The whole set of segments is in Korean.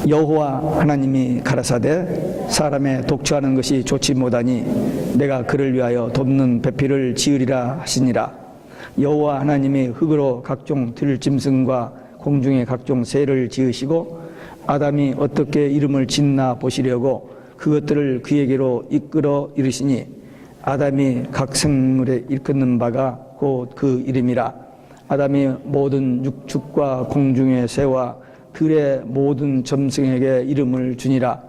여호와 하나님이 가라사대 사람의 독처하는 것이 좋지 못하니 내가 그를 위하여 돕는 배필을 지으리라 하시니라. 여호와 하나님이 흙으로 각종 들짐승과 공중의 각종 새를 지으시고 아담이 어떻게 이름을 짓나 보시려고 그것들을 그에게로 이끌어 이르시니 아담이 각 생물에 일컫는 바가 곧 그 이름이라. 아담이 모든 육축과 공중의 새와 들의 모든 점승에게 이름을 주니라.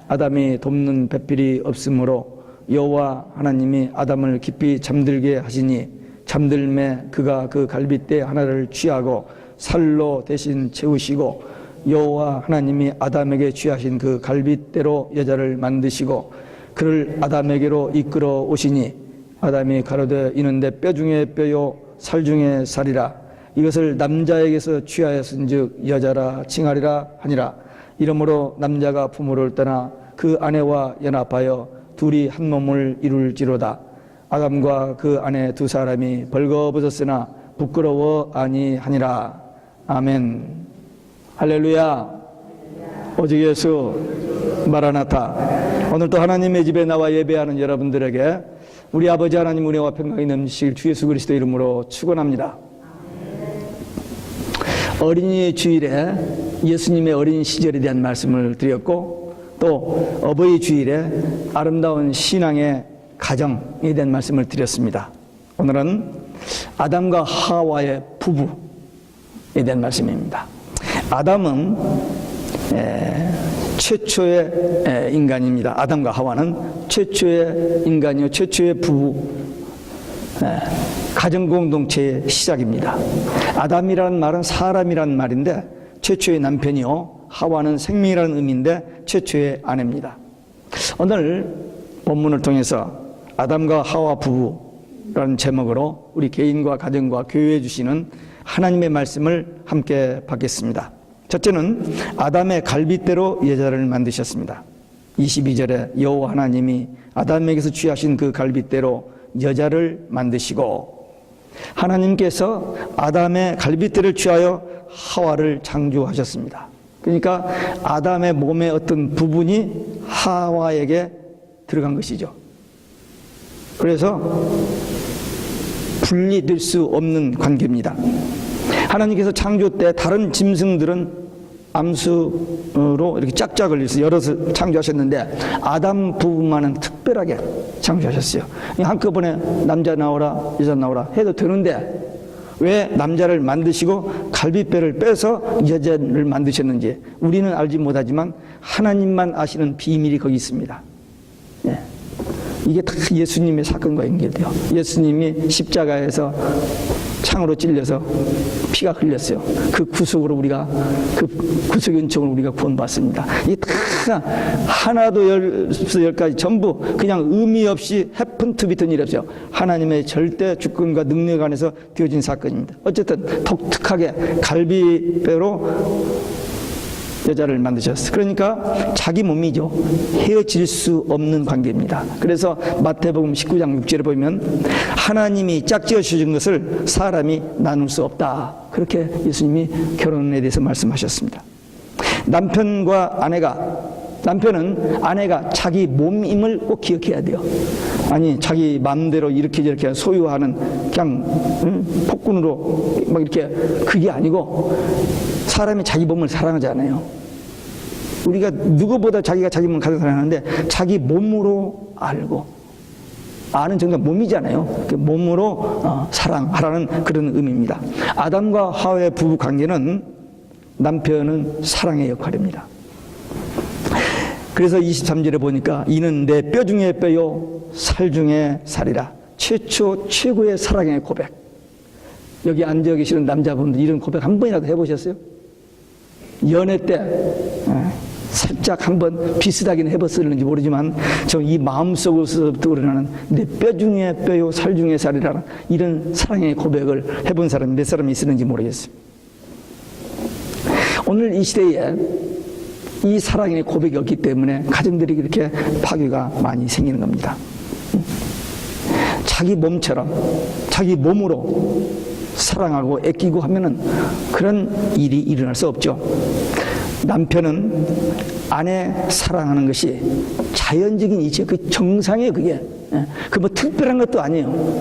아담이 돕는 배필이 없으므로 여호와 하나님이 아담을 깊이 잠들게 하시니 잠들매 그가 그 갈빗대 하나를 취하고 살로 대신 채우시고 여호와 하나님이 아담에게 취하신 그 갈빗대로 여자를 만드시고 그를 아담에게로 이끌어 오시니 아담이 가로되 이는 내 뼈 중에 뼈요 살 중에 살이라. 이것을 남자에게서 취하였은즉 여자라 칭하리라 하니라. 이러므로 남자가 부모를 떠나 그 아내와 연합하여 둘이 한 몸을 이룰지로다. 아담과 그 아내 두 사람이 벌거벗었으나 부끄러워 아니하니라. 아멘. 할렐루야. 오직 예수 마라나타. 오늘 또 하나님의 집에 나와 예배하는 여러분들에게 우리 아버지 하나님 은혜와 평강이 넘치실 주 예수 그리스도 이름으로 축원합니다. 어린이 주일에 예수님의 어린 시절에 대한 말씀을 드렸고 또 어버이 주일에 아름다운 신앙의 가정에 대한 말씀을 드렸습니다. 오늘은 아담과 하와의 부부에 대한 말씀입니다. 아담은 최초의 인간입니다. 아담과 하와는 최초의 인간이요 최초의 부부, 가정공동체의 시작입니다. 아담이라는 말은 사람이라는 말인데 최초의 남편이요 하와는 생명이라는 의미인데 최초의 아내입니다. 오늘 본문을 통해서 아담과 하와 부부라는 제목으로 우리 개인과 가정과 교회에 주시는 하나님의 말씀을 함께 받겠습니다. 첫째는 아담의 갈빗대로 여자를 만드셨습니다. 22절에 여호와 하나님이 아담에게서 취하신 그 갈빗대로 여자를 만드시고 하나님께서 아담의 갈빗대를 취하여 하와를 창조하셨습니다. 그러니까 아담의 몸의 어떤 부분이 하와에게 들어간 것이죠. 그래서 분리될 수 없는 관계입니다. 하나님께서 창조 때 다른 짐승들은 암수로 이렇게 짝짝을 열어서 창조하셨는데 아담 부부만은 특별하게 창조하셨어요. 한꺼번에 남자 나오라 여자 나오라 해도 되는데 왜 남자를 만드시고 갈빗뼈를 빼서 여자를 만드셨는지 우리는 알지 못하지만 하나님만 아시는 비밀이 거기 있습니다. 예. 이게 다 예수님의 사건과 연결돼요. 예수님이 십자가에서 창으로 찔려서 피가 흘렸어요. 그 구속으로 우리가 그 구속의 은총을 우리가 구원받습니다. 이게 다 하나도 열까지 전부 그냥 의미 없이 해픈 투비튼 일 없어요. 하나님의 절대 주권과 능력 안에서 되어진 사건입니다. 어쨌든 독특하게 갈비뼈로 여자를 만드셨어요. 그러니까 자기 몸이죠. 헤어질 수 없는 관계입니다. 그래서 마태복음 19장 6절에 보면 하나님이 짝지어 주신 것을 사람이 나눌 수 없다. 그렇게 예수님이 결혼에 대해서 말씀하셨습니다. 남편은 아내가 자기 몸임을 꼭 기억해야 돼요. 아니 자기 마음대로 이렇게 저렇게 소유하는 그냥 폭군으로 막 이렇게 그게 아니고 사람이 자기 몸을 사랑하잖아요. 우리가 누구보다 자기가 자기 몸을 가장 사랑하는데 자기 몸으로 알고 아는 정도가 몸이잖아요. 그 몸으로 사랑하라는 그런 의미입니다. 아담과 하와의 부부 관계는 남편은 사랑의 역할입니다. 그래서 23절에 보니까 이는 내 뼈 중에 뼈요 살 중에 살이라. 최고의 사랑의 고백. 여기 앉아 계시는 남자분들 이런 고백 한 번이라도 해보셨어요? 연애 때 살짝 한번 비슷하긴 해봤었는지 모르지만 저 이 마음속으로서부터 우러나는 내 뼈 중에 뼈요 살 중에 살이라는 이런 사랑의 고백을 해본 사람이 몇 사람이 있었는지 모르겠어요. 오늘 이 시대에 이 사랑의 고백이 없기 때문에 가정들이 이렇게 파괴가 많이 생기는 겁니다. 자기 몸처럼 자기 몸으로 사랑하고 애끼고 하면은 그런 일이 일어날 수 없죠. 남편은 아내 사랑하는 것이 자연적인 이치예요. 그 정상이에요, 그게. 그 뭐 특별한 것도 아니에요.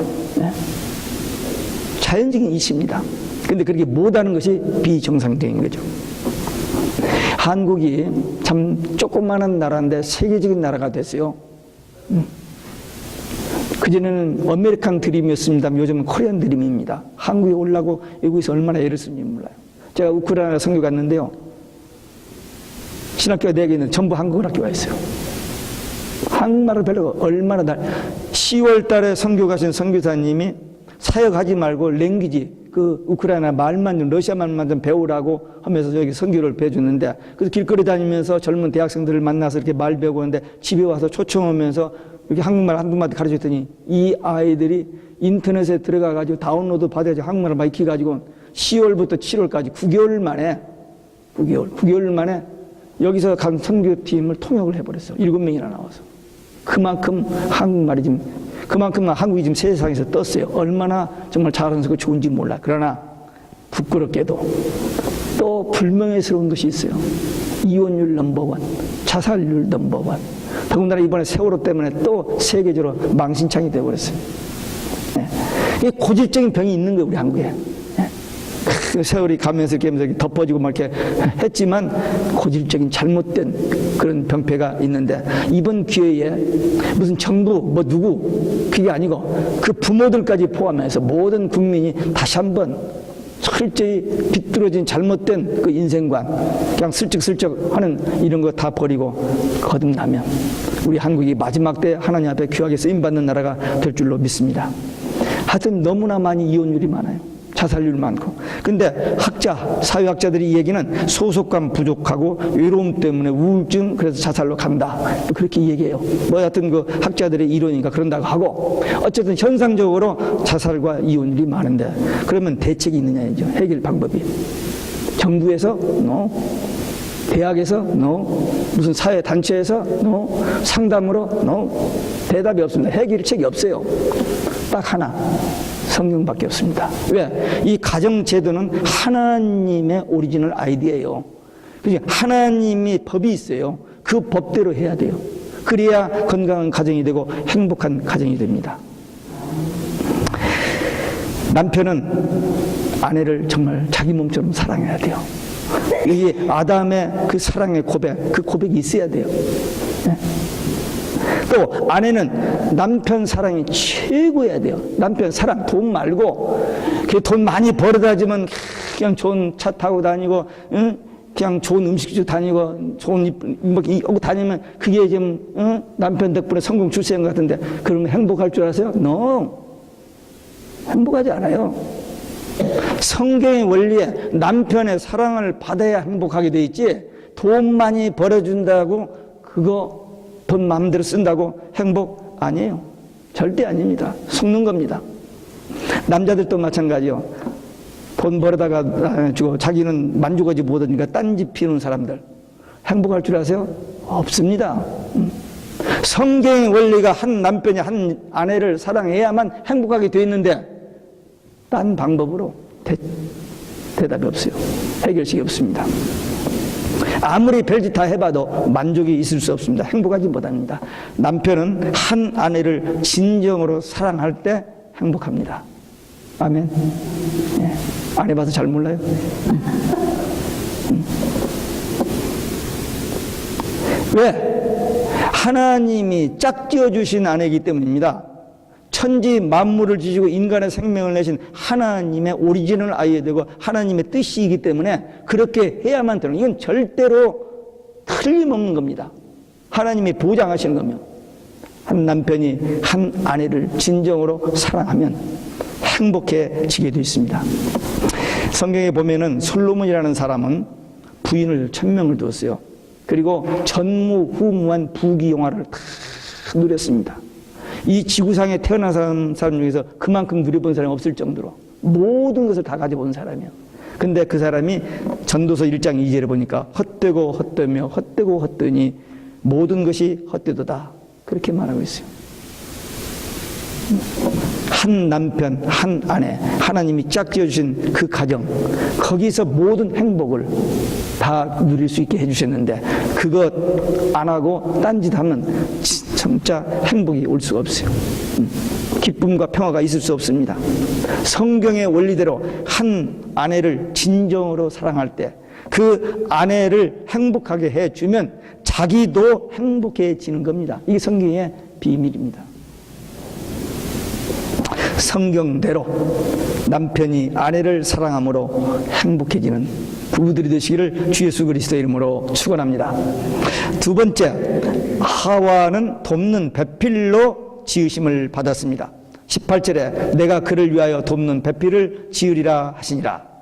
자연적인 이치입니다. 근데 그렇게 못하는 것이 비정상적인 거죠. 한국이 참 조그마한 나라인데 세계적인 나라가 됐어요. 그전에는 아메리칸 드림이었습니다. 요즘은 코리안 드림입니다. 한국에 올라고 여기서 얼마나 애를 쓰는지 몰라요. 제가 우크라이나 선교 갔는데요. 신학교가 4개 있는데 전부 한국 학교가 있어요. 한국말을 배우고 얼마나 10월 달에 선교 가신 선교사님이 사역하지 말고 랭귀지, 그 우크라이나 말만 좀, 러시아 말만 좀 배우라고 하면서 여기 선교를 배워주는데, 그래서 길거리 다니면서 젊은 대학생들을 만나서 이렇게 말 배우고 오는데 집에 와서 초청하면서 이렇게 한국말 한두 마디 가르쳤더니 이 아이들이 인터넷에 들어가가지고 다운로드 받아가지고 한국말을 막 익혀가지고 10월부터 7월까지 9개월 만에 여기서 간 선교팀을 통역을 해버렸어요. 7명이나 나와서. 그만큼 한국말이 지금, 그만큼 한국이 지금 세상에서 떴어요. 얼마나 정말 자랑스럽고 좋은지 몰라. 그러나 부끄럽게도 또 불명예스러운 것이 있어요. 이혼율 넘버원, 자살률 넘버원. 더군다나 이번에 세월호 때문에 또 세계적으로 망신창이 되어버렸어요. 이 고질적인 병이 있는 거예요, 우리 한국에. 세월이 가면서 이렇게 덮어지고 막 이렇게 했지만 고질적인 잘못된 그런 병폐가 있는데, 이번 기회에 무슨 정부 뭐 누구 그게 아니고 그 부모들까지 포함해서 모든 국민이 다시 한번 철저히 비뚤어진 잘못된 그 인생관, 그냥 슬쩍슬쩍 하는 이런 거 다 버리고 거듭나면 우리 한국이 마지막 때 하나님 앞에 귀하게 쓰임받는 나라가 될 줄로 믿습니다. 하여튼 너무나 많이 이혼율이 많아요. 자살률 많고. 근데 사회학자들이 이 얘기는 소속감 부족하고 외로움 때문에 우울증, 그래서 자살로 간다, 그렇게 얘기해요. 뭐 하여튼 그 학자들의 이론이니까 그런다고 하고, 어쨌든 현상적으로 자살과 이혼율이 많은데, 그러면 대책이 있느냐죠. 해결 방법이. 정부에서 no, 대학에서 no, 무슨 사회단체에서 no, 상담으로 no, 대답이 없습니다. 해결책이 없어요. 딱 하나, 성경밖에 없습니다. 왜? 이 가정제도는 하나님의 오리지널 아이디어예요. 그죠? 하나님이 법이 있어요. 그 법대로 해야 돼요. 그래야 건강한 가정이 되고 행복한 가정이 됩니다. 남편은 아내를 정말 자기 몸처럼 사랑해야 돼요. 이게 아담의 그 사랑의 고백, 그 고백이 있어야 돼요. 네? 또 아내는 남편 사랑이 최고여야 돼요. 남편 사랑, 돈 말고 돈 많이 벌어다지면 그냥 좋은 차 타고 다니고, 응? 그냥 좋은 음식집 다니고 좋은 입고 다니면 그게 지금 남편 덕분에 성공 출세한 것 같은데, 그러면 행복할 줄 아세요? No, 행복하지 않아요. 성경의 원리에 남편의 사랑을 받아야 행복하게 돼 있지, 돈 많이 벌어준다고 그거 돈 마음대로 쓴다고 행복 아니에요. 절대 아닙니다. 속는 겁니다. 남자들도 마찬가지요. 돈 벌어다가 주고 자기는 만족하지 못하니까 딴짓 피우는 사람들, 행복할 줄 아세요? 없습니다. 성경의 원리가 한 남편이 한 아내를 사랑해야만 행복하게 되어 있는데, 딴 방법으로 대답이 없어요. 해결책이 없습니다. 아무리 별짓 다 해봐도 만족이 있을 수 없습니다. 행복하지 못합니다. 남편은 한 아내를 진정으로 사랑할 때 행복합니다. 아멘. 예. 안 해봐서 잘 몰라요. 왜? 하나님이 짝지어 주신 아내이기 때문입니다. 천지 만물을 지시고 인간의 생명을 내신 하나님의 오리지널 아이되고 하나님의 뜻이기 때문에 그렇게 해야만 되는, 이건 절대로 틀림없는 겁니다. 하나님이 보장하시는 거면, 한 남편이 한 아내를 진정으로 사랑하면 행복해지게 되어 있습니다. 성경에 보면은 솔로몬이라는 사람은 부인을 1000명을 두었어요. 그리고 전무후무한 부귀영화를 다 누렸습니다. 이 지구상에 태어난 사람 중에서 그만큼 누려본 사람이 없을 정도로 모든 것을 다 가져본 사람이에요. 근데 그 사람이 전도서 1장 2절에 보니까 헛되고 헛되며 헛되고 헛되니 모든 것이 헛되도다, 그렇게 말하고 있어요. 한 남편, 한 아내, 하나님이 짝지어 주신 그 가정, 거기서 모든 행복을 다 누릴 수 있게 해주셨는데 그것 안 하고 딴짓하면 진짜 행복이 올 수가 없어요. 기쁨과 평화가 있을 수 없습니다. 성경의 원리대로 한 아내를 진정으로 사랑할 때 그 아내를 행복하게 해주면 자기도 행복해지는 겁니다. 이게 성경의 비밀입니다. 성경대로 남편이 아내를 사랑함으로 행복해지는 부부들이 되시기를 주 예수 그리스도의 이름으로 축원합니다. 두 번째, 하와는 돕는 배필로 지으심을 받았습니다. 18절에 내가 그를 위하여 돕는 배필을 지으리라 하시니라.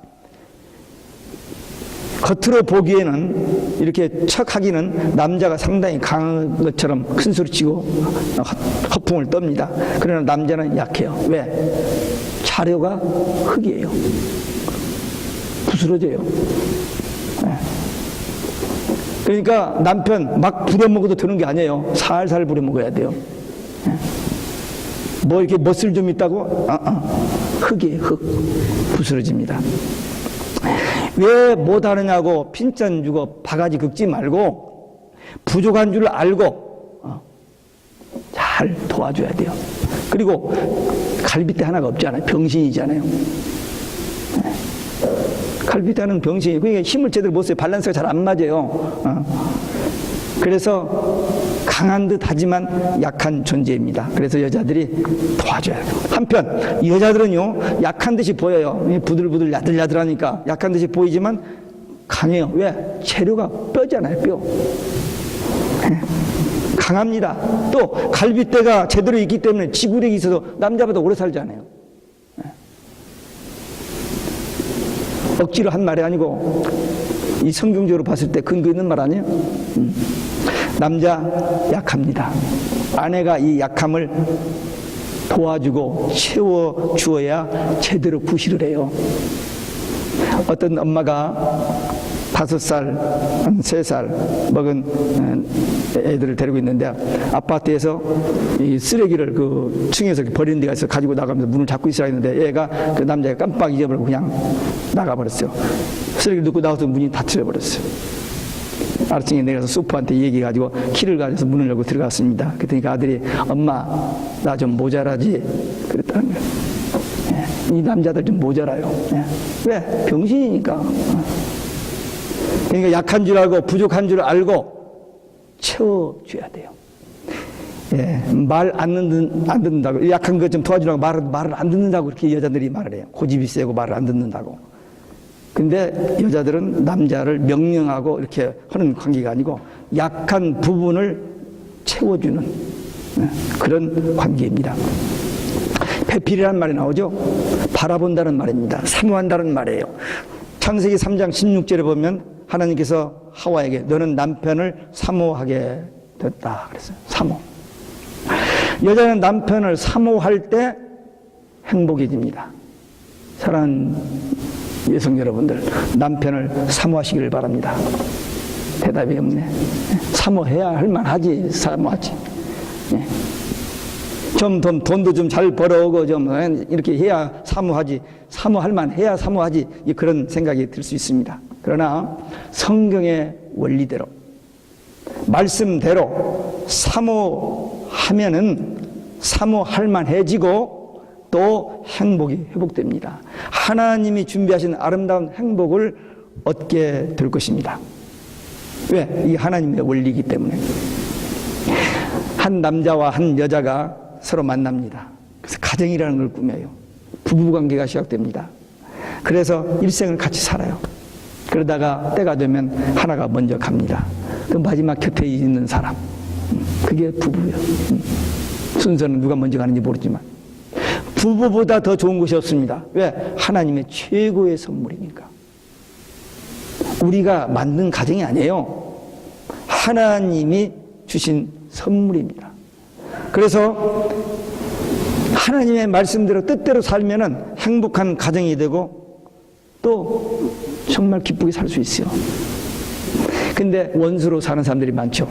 겉으로 보기에는 이렇게 척하기는 남자가 상당히 강한 것처럼 큰 소리치고 허풍을 떱니다. 그러나 남자는 약해요. 왜? 자료가 흙이에요. 부스러져요. 네. 그러니까 남편 막 부려먹어도 되는 게 아니에요. 살살 부려먹어야 돼요. 네. 뭐 이렇게 멋을 좀 있다고? 흙이에요. 흙. 부스러집니다. 왜 못하느냐고 핀잔 주고 바가지 긁지 말고 부족한 줄 알고 잘 도와줘야 돼요. 그리고 갈빗대 하나가 없잖아요. 병신이잖아요. 갈빗대는 병신이. 그러니까 힘을 제대로 못 써요. 밸런스가 잘 안 맞아요. 그래서 강한 듯 하지만 약한 존재입니다. 그래서 여자들이 도와줘야 돼요. 한편 여자들은요 약한 듯이 보여요. 부들부들 야들야들하니까 약한 듯이 보이지만 강해요. 왜? 재료가 뼈잖아요. 뼈. 강합니다. 또 갈빗대가 제대로 있기 때문에 지구력이 있어서 남자보다 오래 살잖아요. 억지로 한 말이 아니고 이 성경적으로 봤을 때 근거 있는 말 아니에요? 남자 약합니다. 아내가 이 약함을 도와주고 채워주어야 제대로 구실을 해요. 어떤 엄마가 5살, 3살 먹은 애들을 데리고 있는데 아파트에서 이 쓰레기를 그 층에서 버리는 데가 있어 가지고 나가면서 문을 잡고 있으라 했는데 얘가 그 남자가 깜빡 잊어버리고 그냥 나가버렸어요. 쓰레기를 넣고 나와서 문이 닫혀버렸어요. 아래층에 내려가서 소프한테 얘기해가지고 키를 가져서 문을 열고 들어갔습니다. 그랬더니 그 아들이 엄마 나 좀 모자라지 그랬다는 거예요. 이 남자들 좀 모자라요. 왜? 병신이니까. 그러니까 약한 줄 알고 부족한 줄 알고 채워줘야 돼요. 말 안 듣는다고 약한 것 좀 도와주라고 말을 안 듣는다고 이렇게 여자들이 말을 해요. 고집이 세고 말을 안 듣는다고. 근데 여자들은 남자를 명령하고 이렇게 하는 관계가 아니고 약한 부분을 채워주는 그런 관계입니다. 배필이라는 말이 나오죠. 바라본다는 말입니다. 사모한다는 말이에요. 창세기 3장 16절에 보면 하나님께서 하와에게 너는 남편을 사모하게 됐다 그랬어요. 사모. 여자는 남편을 사모할 때 행복해집니다. 사랑하는 여성 여러분들, 남편을 사모하시기를 바랍니다. 대답이 없네. 사모해야 할 만하지. 사모하지. 좀 돈도 좀 잘 벌어오고 좀 이렇게 해야 사모하지. 사모할 만해야 사모하지. 그런 생각이 들 수 있습니다. 그러나 성경의 원리대로 말씀대로 사모하면은 사모할 만해지고 또 행복이 회복됩니다. 하나님이 준비하신 아름다운 행복을 얻게 될 것입니다. 왜? 이 하나님의 원리이기 때문에. 한 남자와 한 여자가 서로 만납니다. 그래서 가정이라는 걸 꾸며요. 부부관계가 시작됩니다. 그래서 일생을 같이 살아요. 그러다가 때가 되면 하나가 먼저 갑니다. 그 마지막 곁에 있는 사람, 그게 부부예요. 순서는 누가 먼저 가는지 모르지만 부부보다 더 좋은 것이 없습니다. 왜? 하나님의 최고의 선물이니까. 우리가 만든 가정이 아니에요. 하나님이 주신 선물입니다. 그래서 하나님의 말씀대로 뜻대로 살면은 행복한 가정이 되고 또 정말 기쁘게 살 수 있어요. 근데 원수로 사는 사람들이 많죠.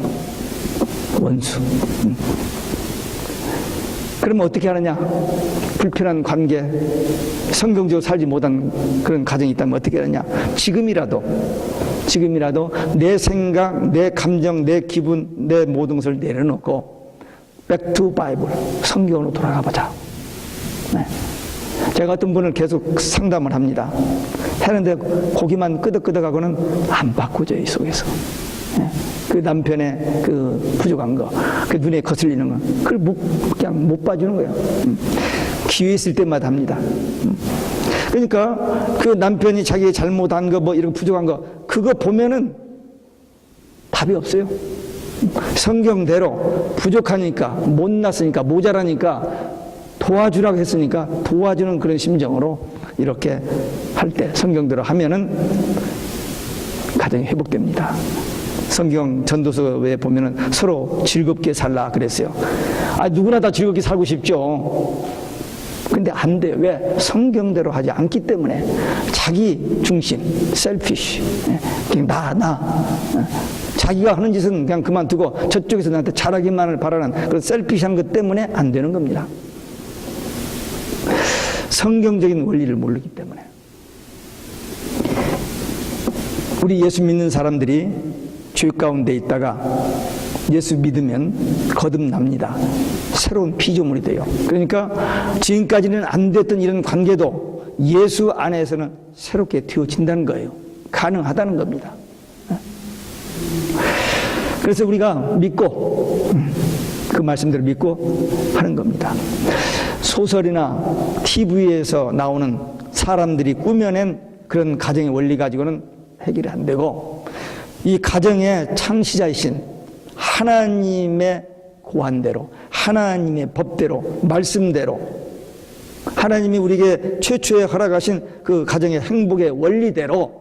원수. 그러면 어떻게 하느냐? 불편한 관계, 성경적으로 살지 못한 그런 가정이 있다면 어떻게 하느냐? 지금이라도 지금이라도 내 생각, 내 감정, 내 기분, 내 모든 것을 내려놓고 Back to Bible, 성경으로 돌아가 보자. 네. 제가 어떤 분을 계속 상담을 합니다. 하는데 고기만 끄덕끄덕하고는 안 바꾸죠, 이 속에서. 네. 그 남편의 그 부족한 거, 그 눈에 거슬리는 거, 그걸 그냥 못 봐주는 거예요. 기회 있을 때마다 합니다. 그러니까 그 남편이 자기 잘못한 거, 뭐 이런 부족한 거, 그거 보면은 답이 없어요. 성경대로 부족하니까, 못났으니까, 모자라니까, 도와주라고 했으니까 도와주는 그런 심정으로 이렇게 할 때 성경대로 하면은 가정이 회복됩니다. 성경 전도서에 보면은 서로 즐겁게 살라 그랬어요. 누구나 다 즐겁게 살고 싶죠. 근데 안 돼요. 왜? 성경대로 하지 않기 때문에. 자기 중심, 셀피쉬. 그냥 나. 자기가 하는 짓은 그냥 그만두고 저쪽에서 나한테 잘하기만을 바라는 그런 셀피시한 것 때문에 안 되는 겁니다. 성경적인 원리를 모르기 때문에. 우리 예수 믿는 사람들이 죄 가운데 있다가 예수 믿으면 거듭납니다. 새로운 피조물이 돼요. 그러니까 지금까지는 안 됐던 이런 관계도 예수 안에서는 새롭게 되어진다는 거예요. 가능하다는 겁니다. 그래서 우리가 믿고 그 말씀대로 믿고 하는 겁니다. 소설이나 TV에서 나오는 사람들이 꾸며낸 그런 가정의 원리 가지고는 해결이 안 되고, 이 가정의 창시자이신 하나님의 고안대로, 하나님의 법대로, 말씀대로, 하나님이 우리에게 최초에 허락하신 그 가정의 행복의 원리대로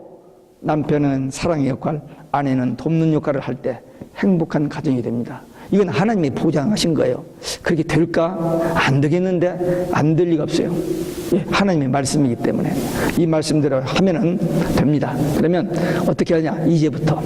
남편은 사랑의 역할, 아내는 돕는 역할을 할 때 행복한 가정이 됩니다. 이건 하나님이 보장하신 거예요. 그렇게 될까? 안 되겠는데? 안 될 리가 없어요. 예, 하나님의 말씀이기 때문에 이 말씀대로 하면은 됩니다. 그러면 어떻게 하냐? 이제부터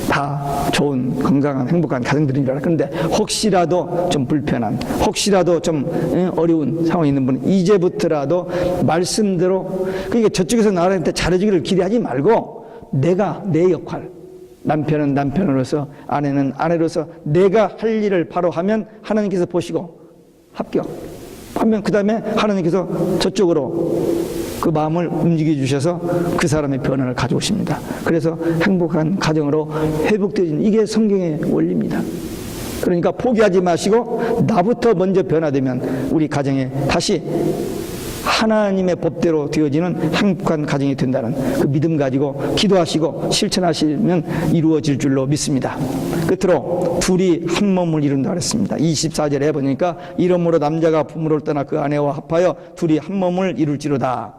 다 좋은 건강한 행복한 가정들인 줄 알아요. 그런데 혹시라도 좀 불편한, 혹시라도 좀 어려운 상황이 있는 분은 이제부터라도 말씀대로, 그러니까 저쪽에서 나한테 잘해주기를 기대하지 말고 내가 내 역할, 남편은 남편으로서, 아내는 아내로서 내가 할 일을 바로 하면 하나님께서 보시고 합격하면 그 다음에 하나님께서 저쪽으로 그 마음을 움직여 주셔서 그 사람의 변화를 가져오십니다. 그래서 행복한 가정으로 회복되어지는, 이게 성경의 원리입니다. 그러니까 포기하지 마시고 나부터 먼저 변화되면 우리 가정에 다시 하나님의 법대로 되어지는 행복한 가정이 된다는 그 믿음 가지고 기도하시고 실천하시면 이루어질 줄로 믿습니다. 끝으로 둘이 한 몸을 이룬다 그랬습니다. 24절에 보니까 이러므로 남자가 부모를 떠나 그 아내와 합하여 둘이 한 몸을 이룰지로다.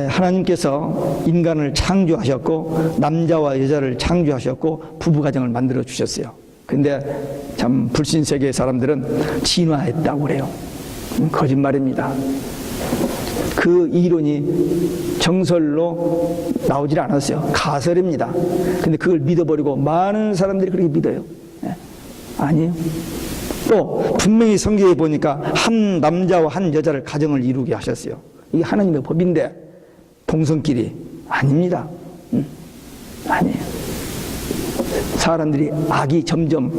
하나님께서 인간을 창조하셨고 남자와 여자를 창조하셨고 부부가정을 만들어 주셨어요. 근데 참 불신세계의 사람들은 진화했다고 그래요. 거짓말입니다. 그 이론이 정설로 나오질 않았어요. 가설입니다. 근데 그걸 믿어버리고 많은 사람들이 그렇게 믿어요. 아니에요. 또 분명히 성경에 보니까 한 남자와 한 여자를 가정을 이루게 하셨어요. 이게 하나님의 법인데 동성끼리 아닙니다. 아니에요. 사람들이 악이 점점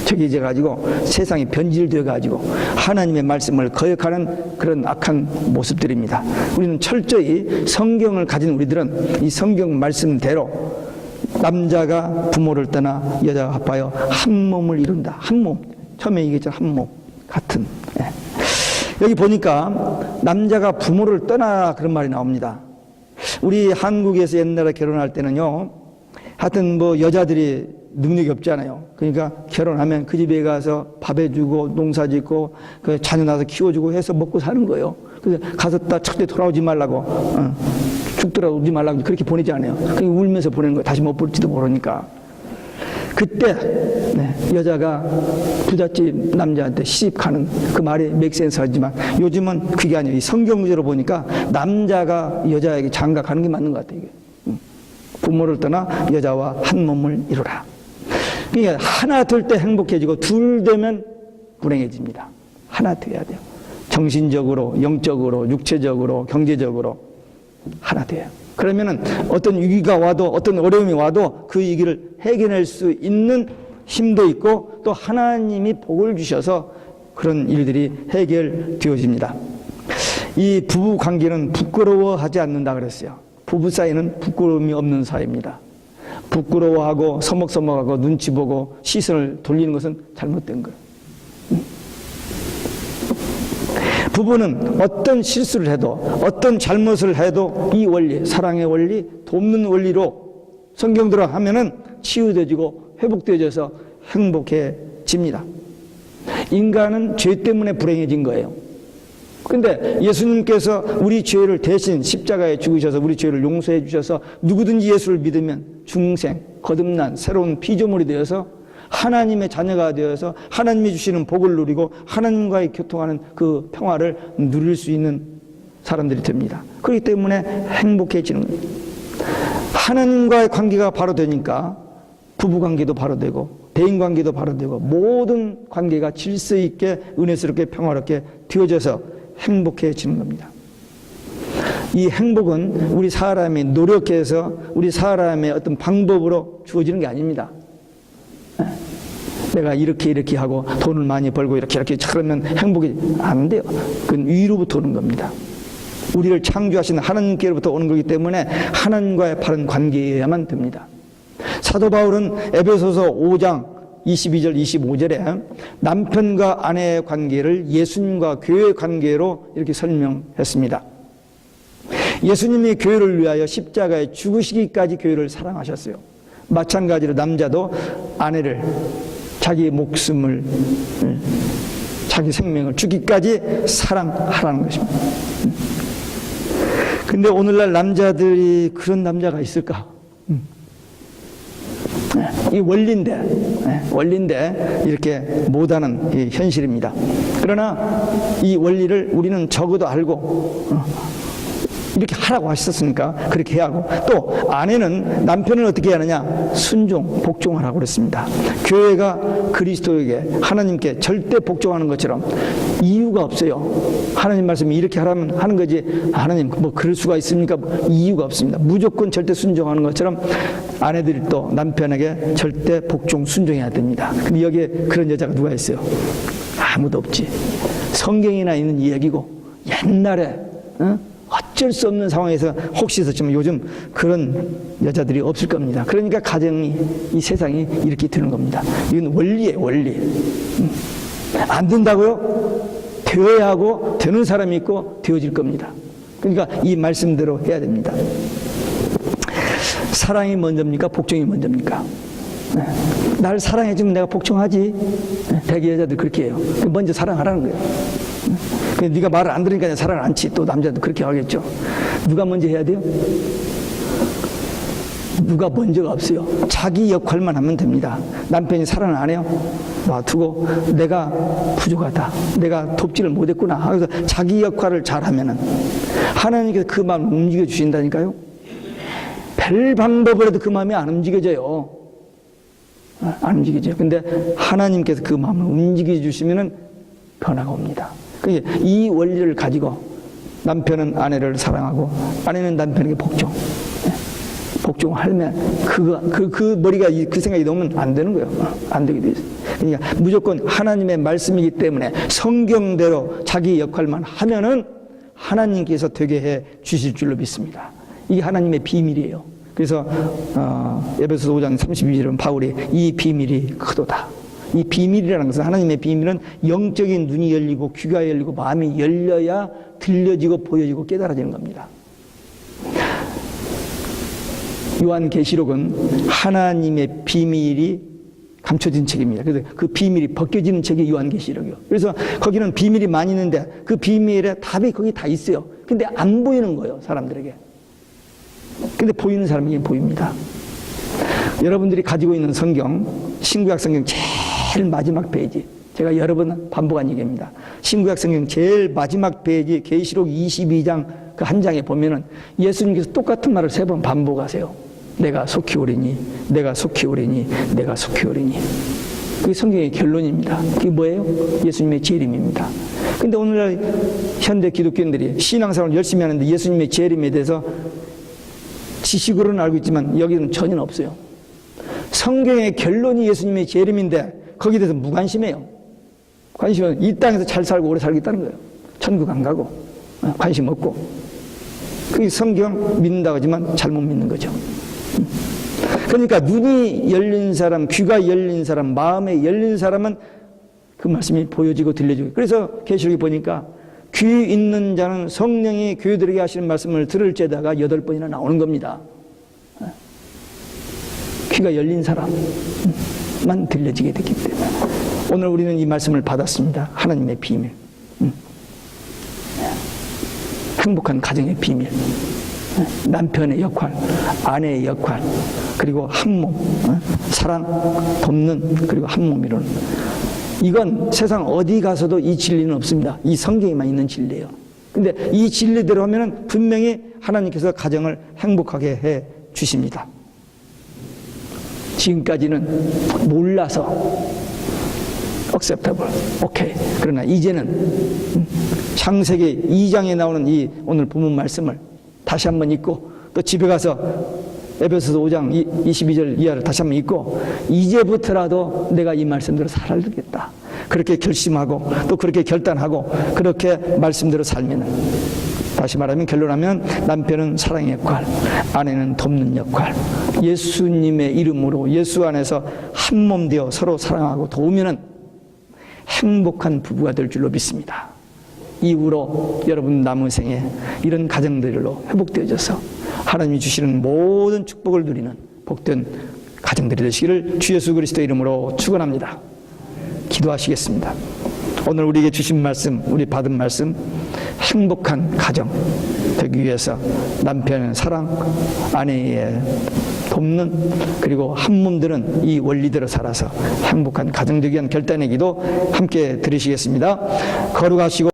저기져 가지고 세상이 변질되어 가지고 하나님의 말씀을 거역하는 그런 악한 모습들입니다. 우리는 철저히 성경을 가진 우리들은 이 성경 말씀대로 남자가 부모를 떠나 여자가 합하여 한 몸을 이룬다. 한 몸. 처음에 얘기했잖아. 한 몸. 같은. 여기 보니까 남자가 부모를 떠나 그런 말이 나옵니다. 우리 한국에서 옛날에 결혼할 때는요, 하여튼 뭐 여자들이 능력이 없잖아요. 그러니까 결혼하면 그 집에 가서 밥 해주고 농사 짓고 그 자녀 낳아서 키워주고 해서 먹고 사는 거예요. 그래서 가서 딱 절대 돌아오지 말라고, 죽더라도 오지 말라고 그렇게 보내지 않아요. 그냥 울면서 보내는 거예요. 다시 못 볼지도 모르니까. 그때 여자가 부잣집 남자한테 시집 가는 그 말이 맥센스 하지만 요즘은 그게 아니에요. 이 성경적으로 보니까 남자가 여자에게 장가가는 게 맞는 것 같아요. 이게. 부모를 떠나 여자와 한 몸을 이루라. 그러니까 하나 될 때 행복해지고 둘 되면 불행해집니다. 하나 돼야 돼요. 정신적으로, 영적으로, 육체적으로, 경제적으로. 하나 돼요. 그러면은 어떤 위기가 와도 어떤 어려움이 와도 그 위기를 해결할 수 있는 힘도 있고 또 하나님이 복을 주셔서 그런 일들이 해결되어집니다. 이 부부 관계는 부끄러워하지 않는다 그랬어요. 부부 사이는 부끄러움이 없는 사이입니다. 부끄러워하고 서먹서먹하고 눈치 보고 시선을 돌리는 것은 잘못된 거예요. 부부는 어떤 실수를 해도 어떤 잘못을 해도 이 원리, 사랑의 원리, 돕는 원리로 성경대로 하면은 치유되어지고 회복되어져서 행복해집니다. 인간은 죄 때문에 불행해진 거예요. 근데 예수님께서 우리 죄를 대신 십자가에 죽으셔서 우리 죄를 용서해 주셔서 누구든지 예수를 믿으면 중생, 거듭난 새로운 피조물이 되어서 하나님의 자녀가 되어서 하나님이 주시는 복을 누리고 하나님과의 교통하는 그 평화를 누릴 수 있는 사람들이 됩니다. 그렇기 때문에 행복해지는 거예요. 하나님과의 관계가 바로 되니까 부부관계도 바로 되고 대인관계도 바로 되고 모든 관계가 질서 있게 은혜스럽게 평화롭게 되어져서 행복해지는 겁니다. 이 행복은 우리 사람이 노력해서 우리 사람의 어떤 방법으로 주어지는 게 아닙니다. 내가 이렇게 하고 돈을 많이 벌고 이렇게 그러면 행복이 안 돼요. 그건 위로부터 오는 겁니다. 우리를 창조하신 하나님께로부터 오는 거기 때문에 하나님과의 바른 관계여야만 됩니다. 사도 바울은 에베소서 5장 22절 25절에 남편과 아내의 관계를 예수님과 교회의 관계로 이렇게 설명했습니다. 예수님이 교회를 위하여 십자가에 죽으시기까지 교회를 사랑하셨어요. 마찬가지로 남자도 아내를 자기의 목숨을 자기 생명을 주기까지 사랑하라는 것입니다. 근데 오늘날 남자들이 그런 남자가 있을까? 이 원리인데 이렇게 못하는 이 현실입니다. 그러나 이 원리를 우리는 적어도 알고 이렇게 하라고 하셨으니까 그렇게 해야 하고 또 아내는 남편을 어떻게 하느냐? 순종, 복종하라고 그랬습니다. 교회가 그리스도에게 하나님께 절대 복종하는 것처럼 이유가 없어요. 하나님 말씀이 이렇게 하라면 하는 거지 하나님 뭐 그럴 수가 있습니까? 이유가 없습니다. 무조건 절대 순종하는 것처럼 아내들이 또 남편에게 절대 복종 순종해야 됩니다. 근데 여기에 그런 여자가 누가 있어요? 아무도 없지. 성경이나 있는 이야기고 옛날에 어쩔 수 없는 상황에서 혹시 있었지만 요즘 그런 여자들이 없을 겁니다. 그러니까 가정이 이 세상이 이렇게 되는 겁니다. 이건 원리예요, 원리. 안 된다고요? 되어야 하고 되는 사람이 있고 되어질 겁니다. 그러니까 이 말씀대로 해야 됩니다. 사랑이 먼저입니까? 복종이 먼저입니까? 날 사랑해주면 내가 복종하지. 대개 여자들 그렇게 해요. 먼저 사랑하라는 거예요. 네가 말을 안 들으니까 사랑을 안 치. 또 남자도 그렇게 하겠죠. 누가 먼저 해야 돼요? 누가 먼저가 없어요. 자기 역할만 하면 됩니다. 남편이 사랑을 안 해요? 놔두고 내가 부족하다. 내가 돕지를 못했구나. 그래서 자기 역할을 잘하면은 하나님께서 그 마음을 움직여 주신다니까요. 별 방법으로 해도 그 마음이 안 움직여져요. 안 움직여져요. 근데 하나님께서 그 마음을 움직여 주시면은 변화가 옵니다. 이 원리를 가지고 남편은 아내를 사랑하고 아내는 남편에게 복종. 복종하면 그 머리가 그 생각이 넣으면 안 되는 거예요. 안 되게 돼 있어요. 그러니까 무조건 하나님의 말씀이기 때문에 성경대로 자기 역할만 하면은 하나님께서 되게 해 주실 줄로 믿습니다. 이게 하나님의 비밀이에요. 그래서 에베소서 5장 32절은 바울이 이 비밀이 크도다. 이 비밀이라는 것은 하나님의 비밀은 영적인 눈이 열리고 귀가 열리고 마음이 열려야 들려지고 보여지고 깨달아지는 겁니다. 요한계시록은 하나님의 비밀이 감춰진 책입니다. 그래서 그 비밀이 벗겨지는 책이 요한계시록이에요. 그래서 거기는 비밀이 많이 있는데 그 비밀의 답이 거기 다 있어요. 근데 안 보이는 거예요, 사람들에게. 근데 보이는 사람에게 보입니다. 여러분들이 가지고 있는 성경, 신구약 성경 제일 마지막 페이지, 제가 여러 번 반복한 얘기입니다. 신구약 성경 제일 마지막 페이지 계시록 22장 그 한 장에 보면은 예수님께서 똑같은 말을 3번 반복하세요. 내가 속히 오리니, 내가 속히 오리니, 내가 속히 오리니. 그게 성경의 결론입니다. 그게 뭐예요? 예수님의 재림입니다. 근데 오늘날 현대 기독교인들이 신앙생활을 열심히 하는데 예수님의 재림에 대해서 지식으로는 알고 있지만 여기는 전혀 없어요. 성경의 결론이 예수님의 재림인데 거기에 대해서 무관심해요. 관심은 이 땅에서 잘 살고 오래 살겠다는 거예요. 천국 안 가고 관심 없고. 그게 성경 믿는다고 하지만 잘못 믿는 거죠. 그러니까 눈이 열린 사람, 귀가 열린 사람, 마음에 열린 사람은 그 말씀이 보여지고 들려지고. 그래서 계시록에 보니까 귀 있는 자는 성령이 교회들에게 하시는 말씀을 들을지다가 8번이나 나오는 겁니다. 귀가 열린 사람만 들려지게 됐기 때문에 오늘 우리는 이 말씀을 받았습니다. 하나님의 비밀, 행복한 가정의 비밀, 남편의 역할, 아내의 역할, 그리고 한몸, 사랑, 돕는, 그리고 한몸이로는. 이건 세상 어디 가서도 이 진리는 없습니다. 이 성경에만 있는 진리예요. 근데 이 진리대로 하면은 분명히 하나님께서 가정을 행복하게 해 주십니다. 지금까지는 몰라서 acceptable, 오케이. 그러나 이제는 창세기 2장에 나오는 이 오늘 본문 말씀을 다시 한번 읽고 또 집에 가서 에베소서 5장 22절 이하를 다시 한번 읽고 이제부터라도 내가 이 말씀대로 살아야겠다. 그렇게 결심하고 또 그렇게 결단하고 그렇게 말씀대로 살면, 다시 말하면 결론하면 남편은 사랑의 역할, 아내는 돕는 역할, 예수님의 이름으로 예수 안에서 한 몸 되어 서로 사랑하고 도우면은 행복한 부부가 될 줄로 믿습니다. 이후로 여러분 남은 생에 이런 가정들로 회복되어져서 하나님이 주시는 모든 축복을 누리는 복된 가정들이 되시기를 주 예수 그리스도의 이름으로 축원합니다. 기도하시겠습니다. 오늘 우리에게 주신 말씀, 우리 받은 말씀, 행복한 가정 되기 위해서 남편의 사랑, 아내의 돕는, 그리고 한 몸들은 이 원리대로 살아서 행복한 가정 되기 위한 결단의 기도 함께 드리시겠습니다. 거룩하시고